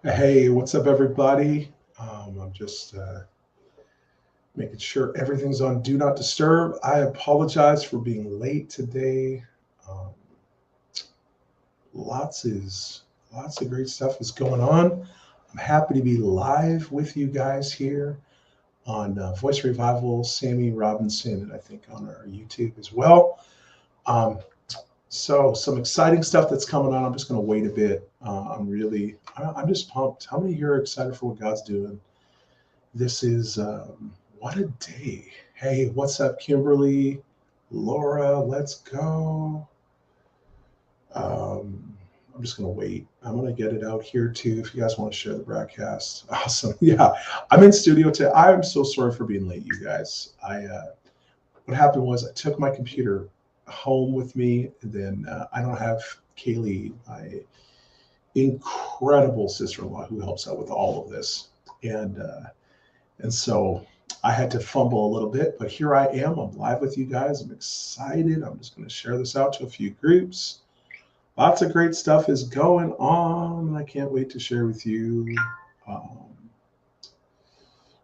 Hey, what's up, everybody? I'm just making sure everything's on Do Not Disturb. I apologize for being late today. Um, lots is lots of great stuff is going on. I'm happy to be live with you guys here on Voice Revival, Sammy Robinson, and I think on our YouTube as well. Um, so some exciting stuff that's coming on. I'm just going to wait a bit. I'm just pumped. How many of you are excited for what God's doing? This is what a day. Hey, what's up, Kimberly? Laura, let's go. Um, I'm just going to wait. I'm going to get it out here too if you guys want to share the broadcast. Awesome. Yeah, I'm in studio today. I'm so sorry for being late, you guys. What happened was I took my computer home with me, and then I don't have Kaylee, my incredible sister-in-law, who helps out with all of this, and so I had to fumble a little bit, but here I am. I'm live with you guys. I'm excited. I'm just going to share this out to a few groups. Lots of great stuff is going on. I can't wait to share with you. Um,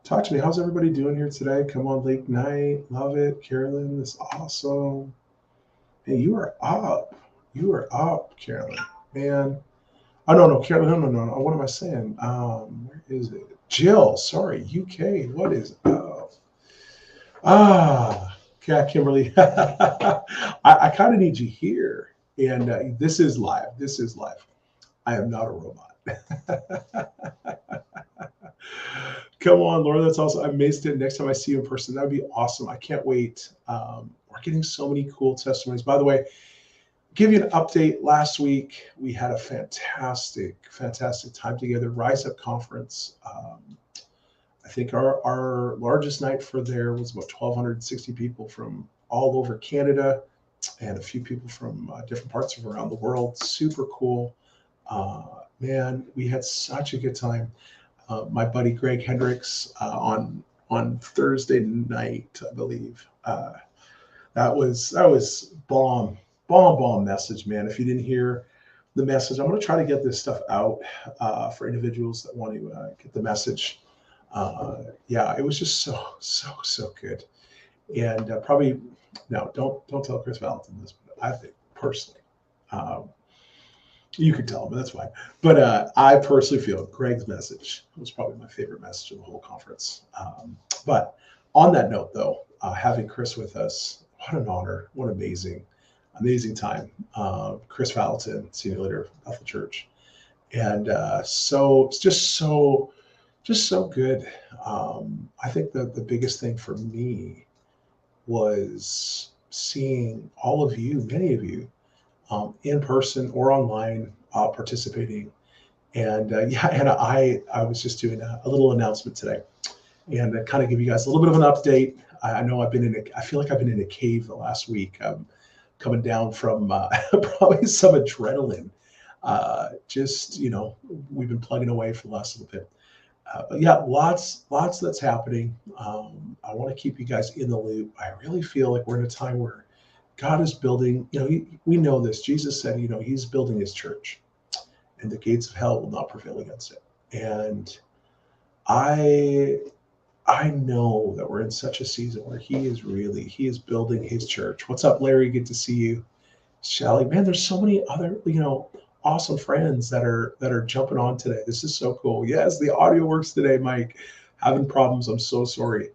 Talk to me. How's everybody doing here today? Come on, late night. Love it. Carolyn, this is awesome. Hey, you are up. You are up, Carolyn. Man. Oh, no, no, Carolyn. No, no, no. What am I saying? Where is it? Jill, sorry, UK. What is up? Yeah, Kimberly. I kind of need you here. And this is live. This is live. I am not a robot. Come on, Laura. That's also, I missed it. Next time I see you in person, that would be awesome. I can't wait. We're getting so many cool testimonies. By the way, give you an update. Last week, we had a fantastic, fantastic time together. Rise Up Conference. I think our largest night for there was about 1,260 people from all over Canada and a few people from different parts of around the world. Super cool. Man, we had such a good time. My buddy Greg Hendricks on Thursday night, I believe. That was bomb message, man. If you didn't hear the message, I'm going to try to get this stuff out for individuals that want to get the message. Yeah, it was just so good. And probably no, don't tell Chris Valentin this, but I think personally, um, you could tell him, but that's fine. But I personally feel Greg's message was probably my favorite message of the whole conference. But on that note, though, having Chris with us, what an honor, what amazing time. Chris Valentin, senior leader of Bethel Church, and so it's just so good. I think that the biggest thing for me was seeing all of you, many of you, in person or online, participating. And yeah, and I was just doing a little announcement today, and kind of give you guys a little bit of an update. I know I feel like I've been in a cave the last week. Coming down from probably some adrenaline. Just we've been plugging away for the last little bit. But yeah, lots that's happening. I want to keep you guys in the loop. I really feel like we're in a time where God is building. We know this. Jesus said, He's building His church, and the gates of hell will not prevail against it. And I I know that we're in such a season where He is building His church. What's up, Larry? Good to see you. Shelly, man, there's so many other, awesome friends that are jumping on today. This is so cool. Yes, the audio works today, Mike. Having problems. I'm so sorry.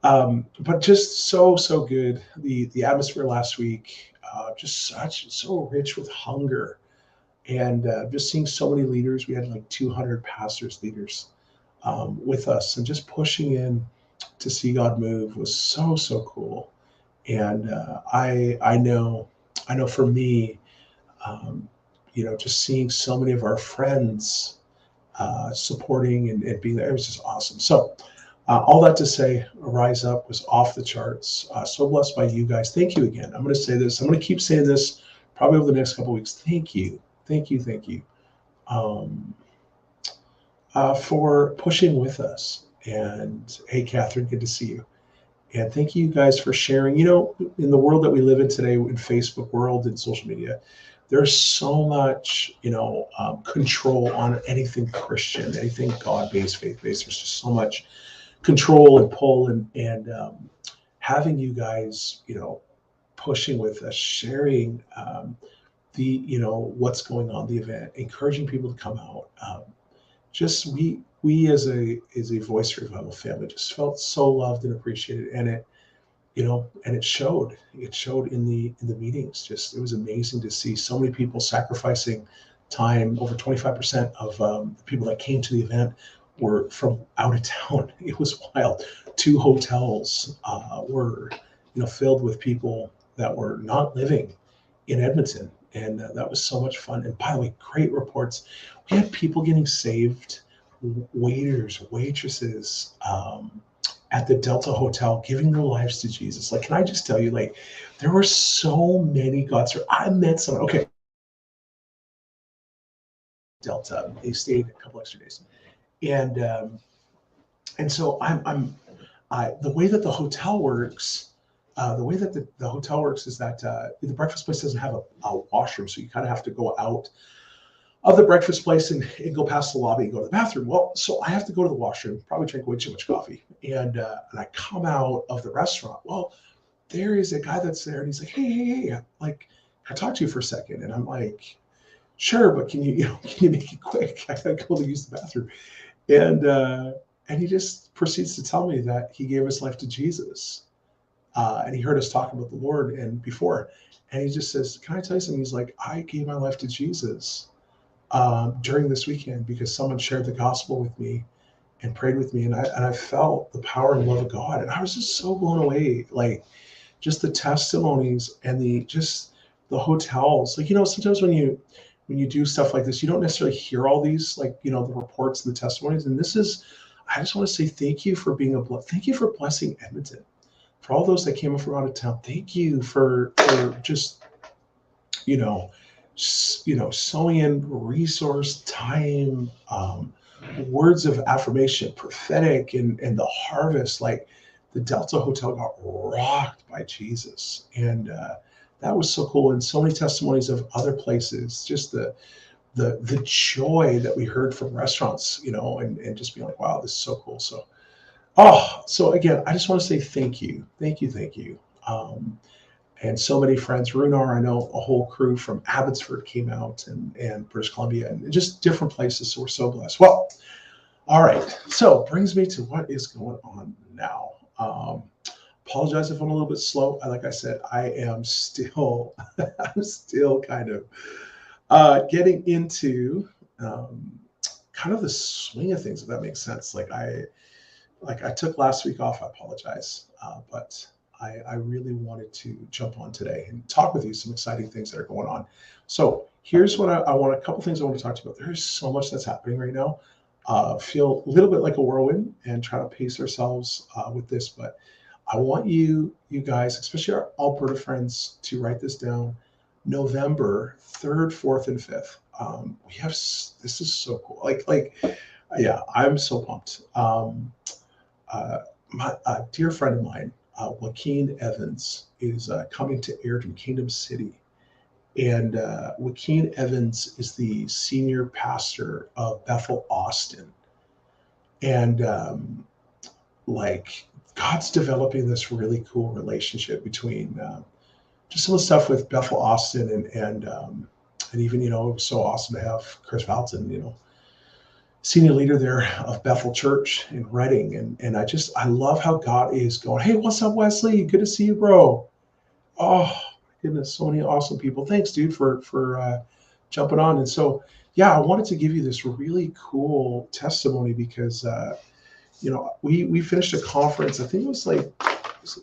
But just so good. The atmosphere last week, just so rich with hunger, and just seeing so many leaders. We had like 200 pastors, leaders with us, and just pushing in to see God move was so cool. And I know for me, um, just seeing so many of our friends supporting and being there, it was just awesome. So, all that to say, Rise Up was off the charts. So blessed by you guys. Thank you again. I'm going to say this. I'm going to keep saying this probably over the next couple of weeks. Thank you. Thank you. Um, for pushing with us. And hey, Catherine, good to see you. And thank you guys for sharing. In the world that we live in today, in Facebook world and social media, there's so much, control on anything Christian, anything God-based, faith-based. There's just so much control and pull, and having you guys, pushing with us, sharing what's going on the event, encouraging people to come out. Just we as a Voice Revival family just felt so loved and appreciated, and it showed. It showed in the meetings. Just, it was amazing to see so many people sacrificing time. Over 25% of the people that came to the event were from out of town. It was wild. 2 hotels were filled with people that were not living in Edmonton, and that was so much fun. And by the way, great reports. We had people getting saved, waiters, waitresses. At the Delta Hotel, giving their lives to Jesus. Like, can I just tell you, like, there were so many God's. I met someone. Okay, Delta. They stayed a couple extra days, and so the way that the hotel works. The way that the hotel works is that the breakfast place doesn't have a washroom, so you kind of have to go out of the breakfast place and go past the lobby and go to the bathroom. Well, so I have to go to the washroom, probably drink way too much coffee. And I come out of the restaurant. Well, there is a guy that's there, and he's like, hey, like, can I talk to you for a second? And I'm like, sure, but can you make it quick? I gotta go to use the bathroom. And he just proceeds to tell me that he gave his life to Jesus. And he heard us talk about the Lord and he just says, can I tell you something? He's like, I gave my life to Jesus during this weekend because someone shared the gospel with me and prayed with me, and I felt the power and love of God, and I was just so blown away. Like, just the testimonies and the hotels. Like, sometimes when you do stuff like this, you don't necessarily hear all these, like, the reports and the testimonies. And I just want to say thank you for being thank you for blessing Edmonton, for all those that came from out of town. Thank you for just sowing in resource, time, words of affirmation, prophetic, and the harvest. Like, the Delta Hotel got rocked by Jesus, and that was so cool. And so many testimonies of other places. Just the joy that we heard from restaurants, and just being like, wow, this is so cool. So again, I just want to say thank you. And so many friends, Runar, I know a whole crew from Abbotsford came out, and British Columbia, and just different places. So we're so blessed. Well, all right. So brings me to what is going on now. Apologize if I'm a little bit slow. Like I said, I am still, I'm still kind of getting into kind of the swing of things, if that makes sense. Like I took last week off. I apologize, but I really wanted to jump on today and talk with you some exciting things that are going on. So here's what I want. A couple things I want to talk to you about. There's so much that's happening right now. Feel a little bit like a whirlwind and try to pace ourselves with this, but I want you guys, especially our Alberta friends, to write this down. November 3rd, 4th, and 5th. We have, this is so cool. Yeah, I'm so pumped. A dear friend of mine, Joaquin Evans, is coming to Airdrie, Kingdom City. And Joaquin Evans is the senior pastor of Bethel Austin. And God's developing this really cool relationship between just some of the stuff with Bethel Austin and even, it was so awesome to have Chris Valton, senior leader there of Bethel Church in Reading. And I love how God is going, hey, what's up, Wesley? Good to see you, bro. Oh, my goodness, so many awesome people. Thanks, dude, for jumping on. And so, yeah, I wanted to give you this really cool testimony because, we finished a conference. I think it was like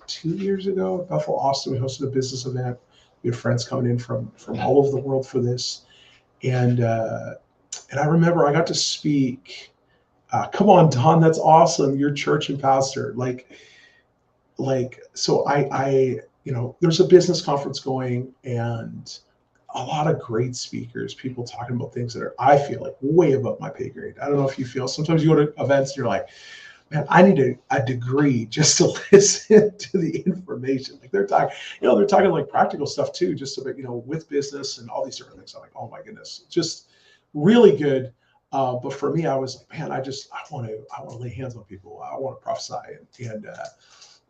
2 years ago at Bethel Austin. We hosted a business event. We had friends coming in from all over the world for this. And I remember I got to speak. Come on, Don, that's awesome. You're church and pastor. So I there's a business conference going and a lot of great speakers, people talking about things that are, I feel like, way above my pay grade. I don't know if you feel, sometimes you go to events and you're like, man, I need a degree just to listen to the information. Like they're talking, they're talking like practical stuff too, just about, with business and all these different things. I'm like, oh my goodness, just really good. But for me, I was like, man, I want to lay hands on people. I want to prophesy and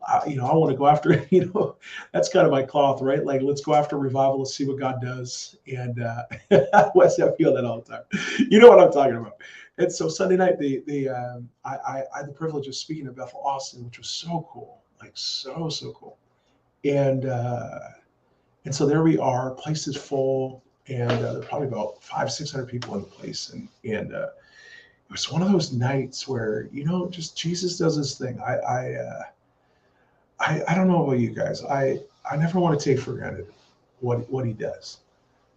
I want to go after, that's kind of my cloth, right? Like, let's go after revival. Let's see what God does. And Wes, I feel that all the time. You know what I'm talking about. And so Sunday night, I had the privilege of speaking at Bethel Austin, which was so cool, like so cool. And so there we are. Place is full, and there are probably about 500-600 people in the place, and it was one of those nights where just Jesus does his thing. I don't know about you guys. I never want to take for granted what he does,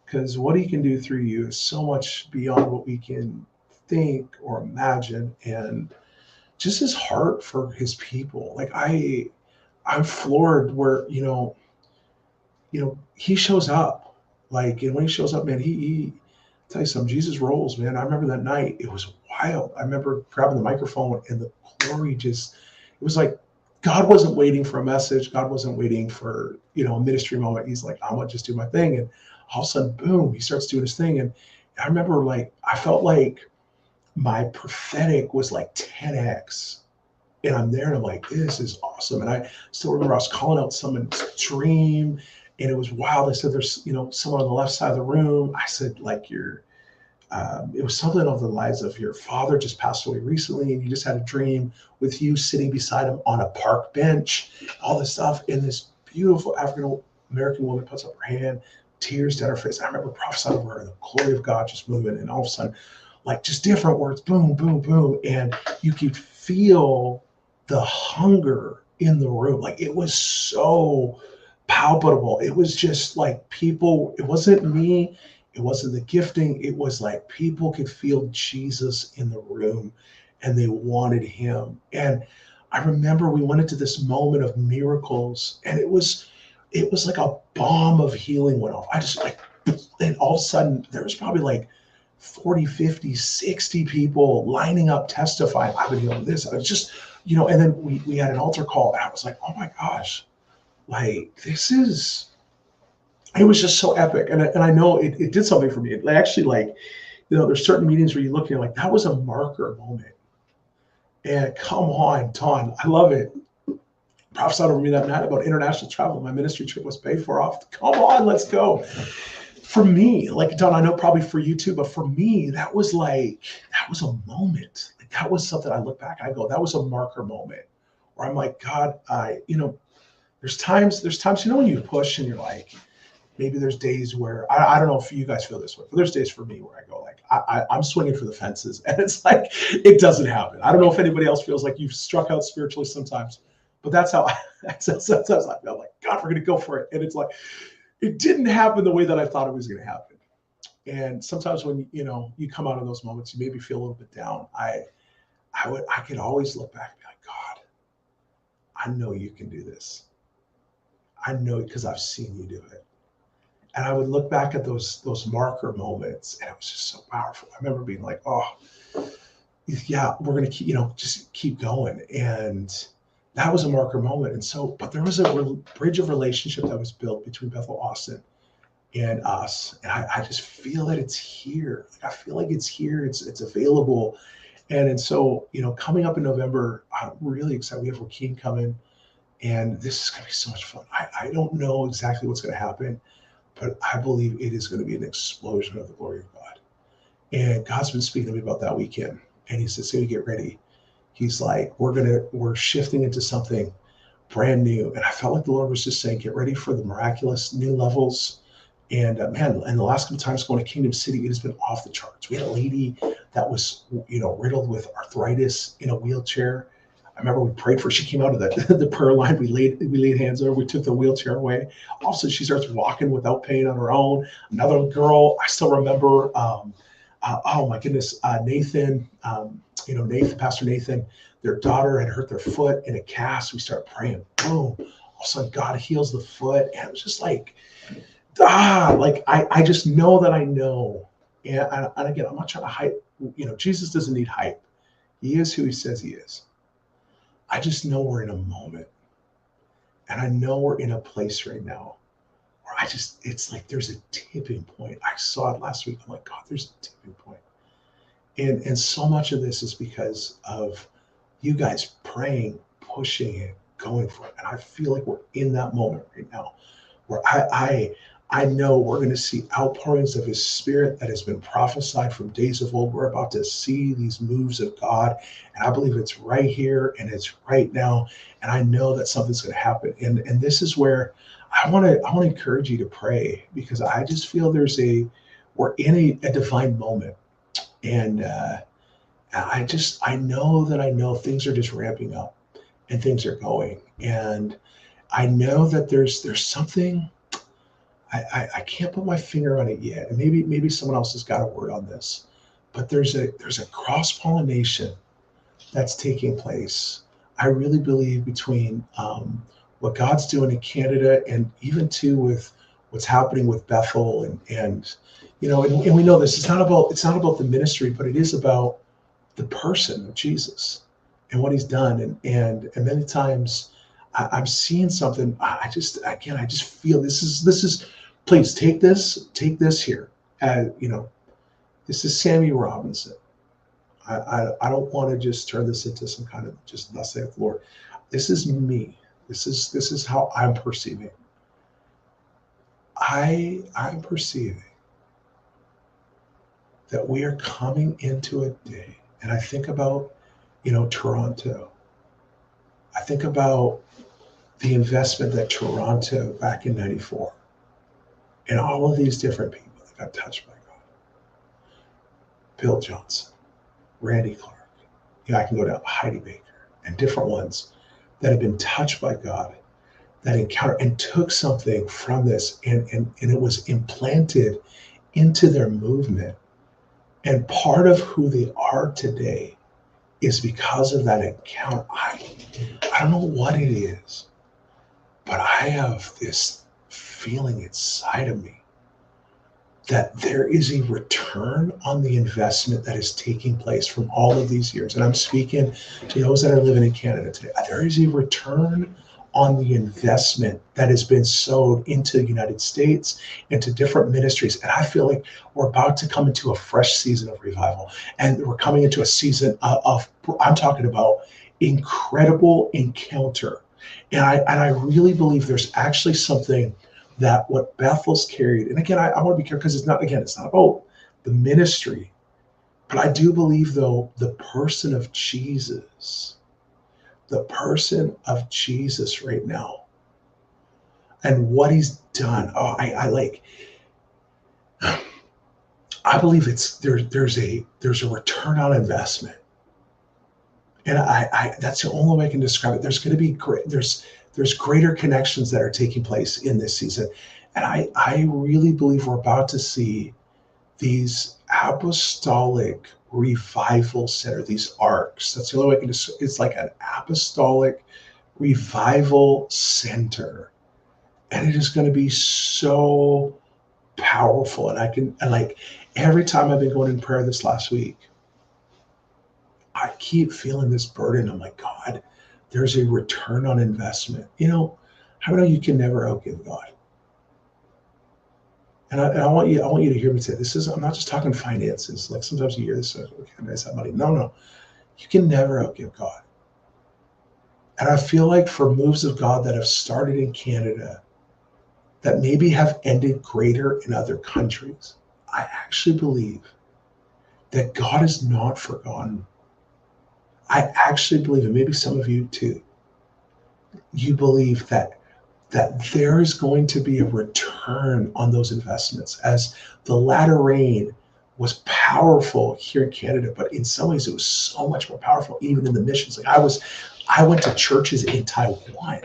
because what he can do through you is so much beyond what we can think or imagine, and just his heart for his people. Like I'm floored where he shows up, like, and when he shows up, man, he tell you something, Jesus rolls, man. I remember that night, it was wild. I remember grabbing the microphone and the glory it was like God wasn't waiting for a message. God wasn't waiting for, a ministry moment. He's like, I'm gonna just do my thing. And all of a sudden, boom, he starts doing his thing. And I remember, like, I felt like my prophetic was like 10x. And I'm there and I'm like, this is awesome. And I still remember I was calling out someone's dream, and it was wild. I said, there's, someone on the left side of the room. I said, like, it was something of the lines of, your father just passed away recently, and you just had a dream with you sitting beside him on a park bench, all this stuff. And this beautiful African American woman puts up her hand, tears down her face. I remember prophesying over her, and the glory of God just moving, and all of a sudden, like, just different words, boom, boom, boom. And you could feel the hunger in the room. Like, it was so palpable. It was just like people, it wasn't me. It wasn't the gifting. It was like people could feel Jesus in the room, and they wanted him. And I remember we went into this moment of miracles, and it was like a bomb of healing went off. I just like, and all of a sudden there was probably like 40, 50, 60 people lining up testifying, I've been healing this. I was just, and then we had an altar call, and I was like, oh my gosh, like, it was just so epic. And I know it did something for me. It actually, like, there's certain meetings where you look and you're like, that was a marker moment. And come on, Don, I love it. Prophesied over me that night about international travel. My ministry trip was paid for off. Come on, let's go. For me, like, Don, I know probably for you too, but for me, that was a moment. Like, that was something I look back, I go, that was a marker moment where I'm like, God, there's times, when you push and you're like, maybe there's days where, I don't know if you guys feel this way, but there's days for me where I go, like, I'm swinging for the fences, and it's like, it doesn't happen. I don't know if anybody else feels like you've struck out spiritually sometimes, but that's how I feel. Like, God, we're going to go for it. And it's like, it didn't happen the way that I thought it was going to happen. And sometimes when, you come out of those moments, you maybe feel a little bit down. I could always look back and be like, God, I know you can do this. I know, because I've seen you do it. And I would look back at those marker moments, and it was just so powerful. I remember being like, oh, yeah, we're going to keep, just keep going. And that was a marker moment. And so, but there was a bridge of relationship that was built between Bethel Austin and us. And I just feel that it's here. Like, I feel like it's here. It's available. And so, coming up in November, I'm really excited. We have Joaquin coming, and this is going to be so much fun. I don't know exactly what's going to happen, but I believe it is going to be an explosion of the glory of God. And God's been speaking to me about that weekend. And he said, Sammy, get ready. He's like, we're shifting into something brand new. And I felt like the Lord was just saying, get ready for the miraculous new levels. And man, and the last couple times going to Kingdom City, it has been off the charts. We had a lady that was, riddled with arthritis in a wheelchair. I remember we prayed for her. She came out of the prayer line. We laid hands on her. We took the wheelchair away. All of a sudden, she starts walking without pain on her own. Another girl, I still remember, oh my goodness, Nathan, Nathan, Pastor Nathan, their daughter had hurt their foot in a cast. We started praying. Boom. All of a sudden, God heals the foot. And it was just like, I just know that I know. And again, I'm not trying to hype. Jesus doesn't need hype. He is who he says he is. I just know we're in a moment, and I know we're in a place right now where it's like there's a tipping point. I saw it last week. I'm like, God, there's a tipping point. And so much of this is because of you guys praying, pushing it, going for it. And I feel like we're in that moment right now where I know we're going to see outpourings of his spirit that has been prophesied from days of old. We're about to see these moves of God. And I believe it's right here and it's right now. And I know that something's going to happen. And this is where I want to encourage you to pray, because I just feel we're in a divine moment. And I know things are just ramping up and things are going. And I know that there's something, I can't put my finger on it yet. And maybe someone else has got a word on this, but there's a cross-pollination that's taking place. I really believe between what God's doing in Canada, and even too with what's happening with Bethel, and we know this. It's not about the ministry, but it is about the person of Jesus and what he's done. And many times I'm seeing something. I just feel this is. Please take this here. This is Sammy Robinson. I don't want to just turn this into some kind of just thus saith the Lord. This is me. This is how I'm perceiving. I'm perceiving that we are coming into a day, and I think about, Toronto. I think about the investment that Toronto back in '94, and all of these different people that got touched by God. Bill Johnson, Randy Clark. I can go to Heidi Baker and different ones that have been touched by God, that encountered and took something from this, and it was implanted into their movement. And part of who they are today is because of that encounter. I don't know what it is, but I have this feeling inside of me that there is a return on the investment that is taking place from all of these years. And I'm speaking to those that are living in Canada today. There is a return on the investment that has been sowed into the United States, into different ministries. And I feel like we're about to come into a fresh season of revival. And we're coming into a season of I'm talking about incredible encounter. And I really believe there's actually something that what Bethel's carried. And again, I want to be careful, because it's not about the ministry, but I do believe, though, the person of Jesus right now and what he's done. I believe there's a return on investment. And I that's the only way I can describe it. There's going to be there's greater connections that are taking place in this season. And I really believe we're about to see these apostolic revival center, these arcs. That's the only way I can describe it. It's like an apostolic revival center. And it is going to be so powerful. And like every time I've been going in prayer this last week, I keep feeling this burden. I'm like, God, there's a return on investment. How many of you can never outgive God? And I want you to hear me say this. I'm not just talking finances. Like sometimes you hear this, okay, I guys have money. No, you can never outgive God. And I feel like for moves of God that have started in Canada, that maybe have ended greater in other countries, I actually believe that God is not forgotten. I actually believe, and maybe some of you too, you believe that there is going to be a return on those investments, as the latter rain was powerful here in Canada, but in some ways it was so much more powerful even in the missions. Like I went to churches in Taiwan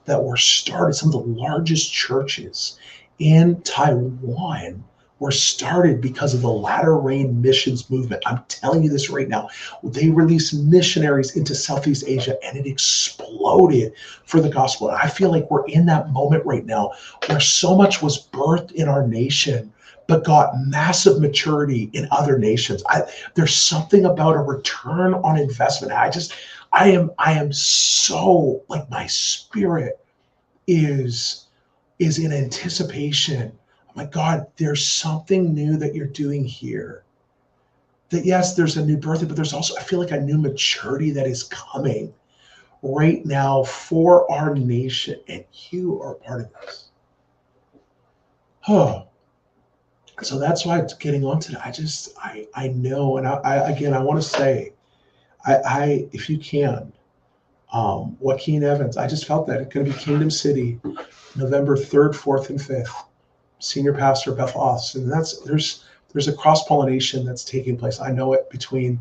that were started. Some of the largest churches in Taiwan were started because of the latter rain missions movement. I'm telling you this right now. They released missionaries into Southeast Asia, and it exploded for the gospel. And I feel like we're in that moment right now where so much was birthed in our nation, but got massive maturity in other nations. There's something about a return on investment. I am so, like, my spirit is in anticipation. Oh my God, there's something new that you're doing here. That yes, there's a new birthday, but there's also, I feel like, a new maturity that is coming right now for our nation, and you are part of this. Oh, so that's why it's getting on to that. I know, and I want to say, if you can, Joaquin Evans, I just felt that it's going to be Kingdom City, November 3rd, 4th, and 5th. Senior pastor Bethel Austin. There's a cross-pollination that's taking place. I know it between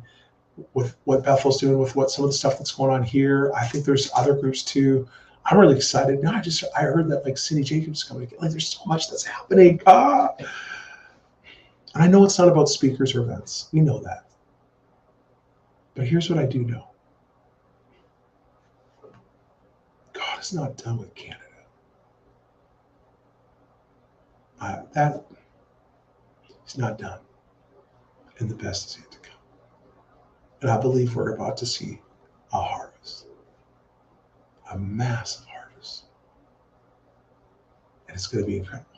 with what Bethel's doing, with what some of the stuff that's going on here. I think there's other groups too. I'm really excited. No, I heard that, like, Cindy Jacobs coming. Like, there's so much that's happening. And I know it's not about speakers or events. We know that. But here's what I do know. God is not done with Canada. That he's not done. And the best is yet to come. And I believe we're about to see a harvest. A massive harvest. And it's going to be incredible.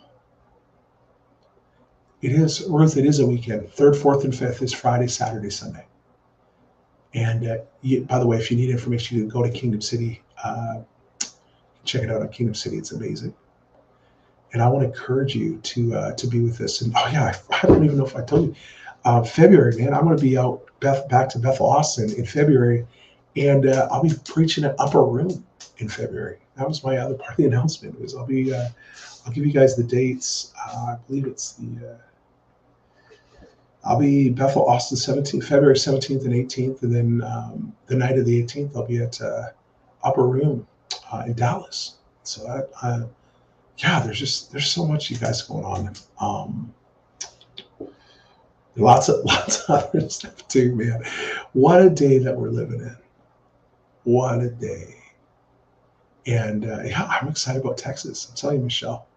It is, Ruth, it is a weekend. 3rd, 4th, and 5th is Friday, Saturday, Sunday. And by the way, if you need information, you can go to Kingdom City. Check it out on Kingdom City. It's amazing. And I want to encourage you to be with this. And I don't even know if I told you. February, man, I'm going to be out back to Bethel Austin in February, and I'll be preaching at Upper Room in February. That was my other part of the announcement. I'll give you guys the dates. I believe it's I'll be Bethel Austin February 17th and 18th, and then the night of the 18th, I'll be at Upper Room in Dallas. So there's so much, you guys, going on. Lots of other stuff too, man. What a day that we're living in. What a day. And I'm excited about Texas. I'm telling you, Michelle,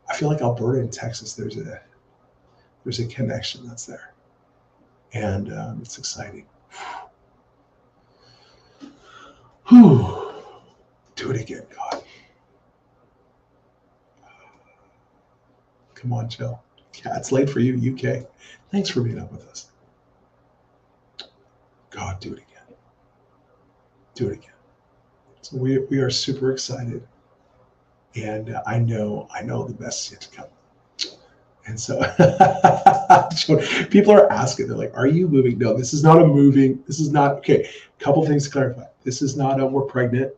I feel like Alberta and Texas, there's a connection that's there. And it's exciting. Whew. Do it again, God. Come on, Jill. Yeah, it's late for you, UK. Thanks for being up with us. God, do it again. Do it again. So we are super excited. And I know the best is yet to come. And so people are asking, they're like, are you moving? No, this is not a moving. This is not, okay, a couple things to clarify. This is not a we're pregnant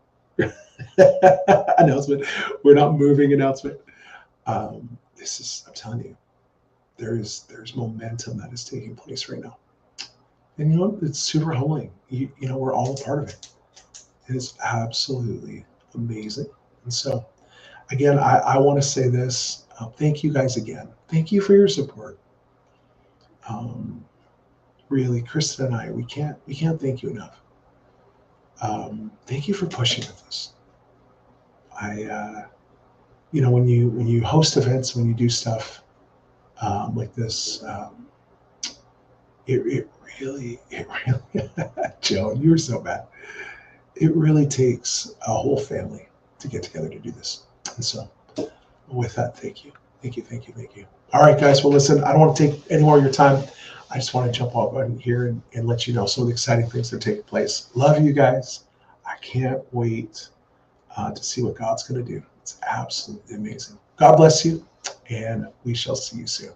announcement. We're not moving announcement. This is, I'm telling you, there's momentum that is taking place right now. And you know, it's super humbling. You know, we're all a part of it. It is absolutely amazing. And so, again, I want to say this. Thank you guys again. Thank you for your support. Really, Kristen and I, we can't thank you enough. Thank you for pushing with us. You know, when you host events, when you do stuff like this, it really, Joan, you were so bad. It really takes a whole family to get together to do this. And so, with that, thank you. All right, guys. Well, listen, I don't want to take any more of your time. I just want to jump out right here and let you know some of the exciting things that are taking place. Love you guys. I can't wait to see what God's going to do. It's absolutely amazing. God bless you, and we shall see you soon.